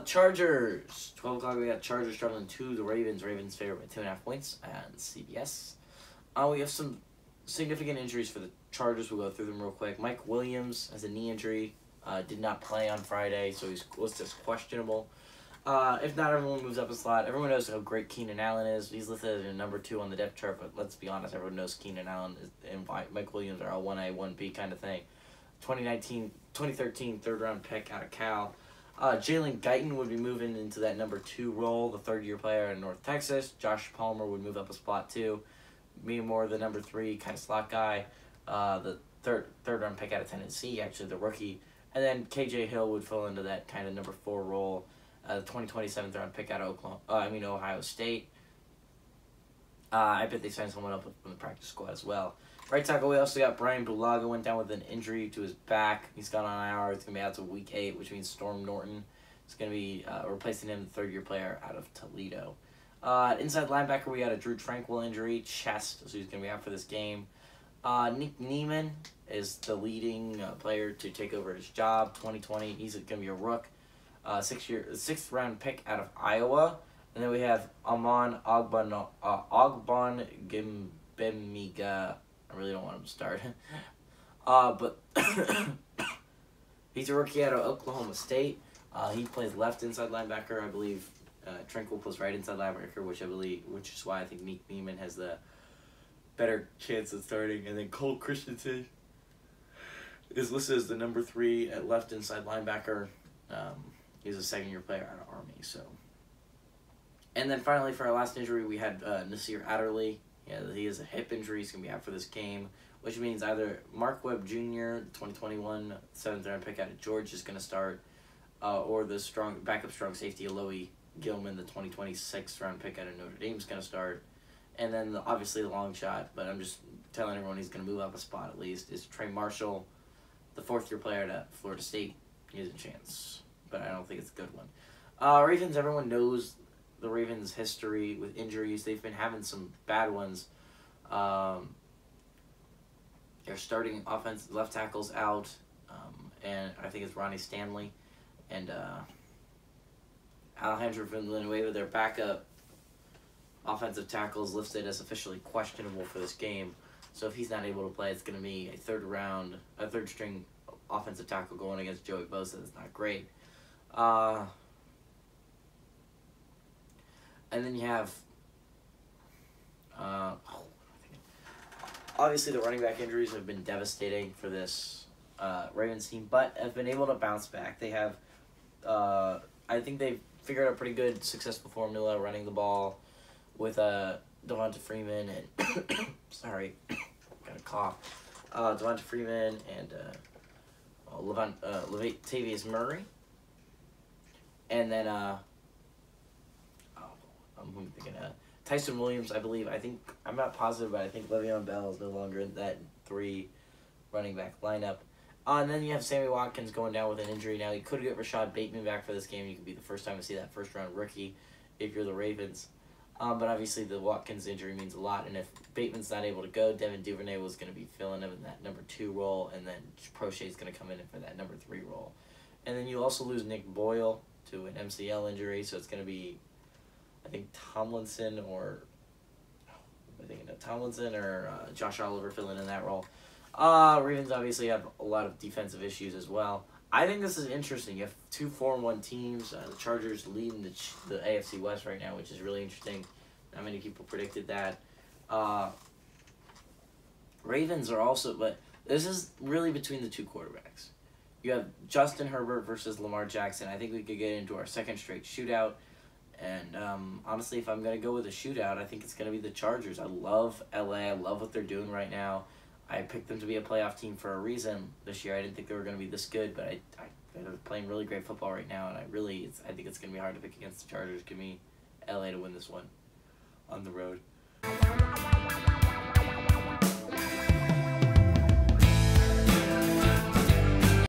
Chargers. 12 o'clock, we got Chargers traveling to the Ravens. Ravens favorite by 2.5 points and CBS. We have some significant injuries for the Chargers. We'll go through them real quick. Mike Williams has a knee injury. Did not play on Friday, so he's listed as questionable. If not, everyone moves up a slot. Everyone knows how great Keenan Allen is. He's listed as number 2 on the depth chart, but let's be honest, everyone knows Keenan Allen and Mike Williams are a 1A, 1B kind of thing. 2013 third-round pick out of Cal. Jalen Guyton would be moving into that number 2 role, the third-year player in North Texas. Josh Palmer would move up a spot too. Me more the number 3 kind of slot guy. The third-round pick out of Tennessee, actually the rookie. And then KJ Hill would fill into that kind of number 4 role. The 2027 round pick out of Ohio State. I bet they signed someone up from the practice squad as well. Right tackle, we also got Brian Bulaga, went down with an injury to his back. He's gone on IR. It's going to be out to week 8, which means Storm Norton is going to be replacing him, the third-year player out of Toledo. Inside linebacker, we got a Drew Tranquil injury, chest, so he's going to be out for this game. Nick Niemann is the leading player to take over his job, 2020. He's going to be a rook, 6th-round pick out of Iowa. And then we have Amon Ogbongbemiga. I really don't want him to start. But he's a rookie out of Oklahoma State. He plays left inside linebacker, I believe. Tranquil plays right inside linebacker, which is why I think Nick Niemann has the better chance of starting. And then Cole Christensen is listed as the number 3 at left inside linebacker. He's a second-year player out of Army. So, and then finally for our last injury, we had Nasir Adderley. Yeah, he has a hip injury. He's going to be out for this game, which means either Mark Webb Jr., 2021 7th-round pick out of Georgia, is going to start, or the backup strong safety Alohi Gilman, the 2026 round pick out of Notre Dame, is going to start. And then obviously the long shot, but I'm just telling everyone he's going to move up a spot at least, is Trey Marshall, the 4th-year player at Florida State. He has a chance, but I don't think it's a good one. Ravens, everyone knows the Ravens' history with injuries. They've been having some bad ones. They're starting offense left tackles out, and I think it's Ronnie Stanley and Alejandro Villanueva, their backup offensive tackles, listed as officially questionable for this game. So if he's not able to play, it's going to be a third-string offensive tackle going against Joey Bosa. That's not great. And then you have, obviously the running back injuries have been devastating for this Ravens team, but have been able to bounce back. They have, I think they've figured out a pretty good, successful formula running the ball with Devonta Freeman and, sorry, got a cough, Devonta Freeman and Latavius Murray. And then, I'm thinking Tyson Williams, I believe. I'm not positive, but I think Le'Veon Bell is no longer in that 3 running back lineup. And then you have Sammy Watkins going down with an injury. Now, you could get Rashad Bateman back for this game. You could be the first time to see that first-round rookie if you're the Ravens. But obviously, the Watkins injury means a lot. And if Bateman's not able to go, Devin Duvernay was going to be filling him in that number 2 role. And then Prochet's going to come in for that number 3 role. And then you also lose Nick Boyle to an MCL injury. So it's going to be, I think, Tomlinson or Josh Oliver filling in that role. Ravens obviously have a lot of defensive issues as well. I think this is interesting. You have 2 4-1 teams. The Chargers leading the AFC West right now, which is really interesting. Not many people predicted that. Ravens are also, but this is really between the 2 quarterbacks. You have Justin Herbert versus Lamar Jackson. I think we could get into our second straight shootout. And honestly, if I'm going to go with a shootout, I think it's going to be the Chargers. I love LA. I love what they're doing right now. I picked them to be a playoff team for a reason this year. I didn't think they were going to be this good, but they're playing really great football right now, and I think it's going to be hard to pick against the Chargers. Give me LA to win this one on the road.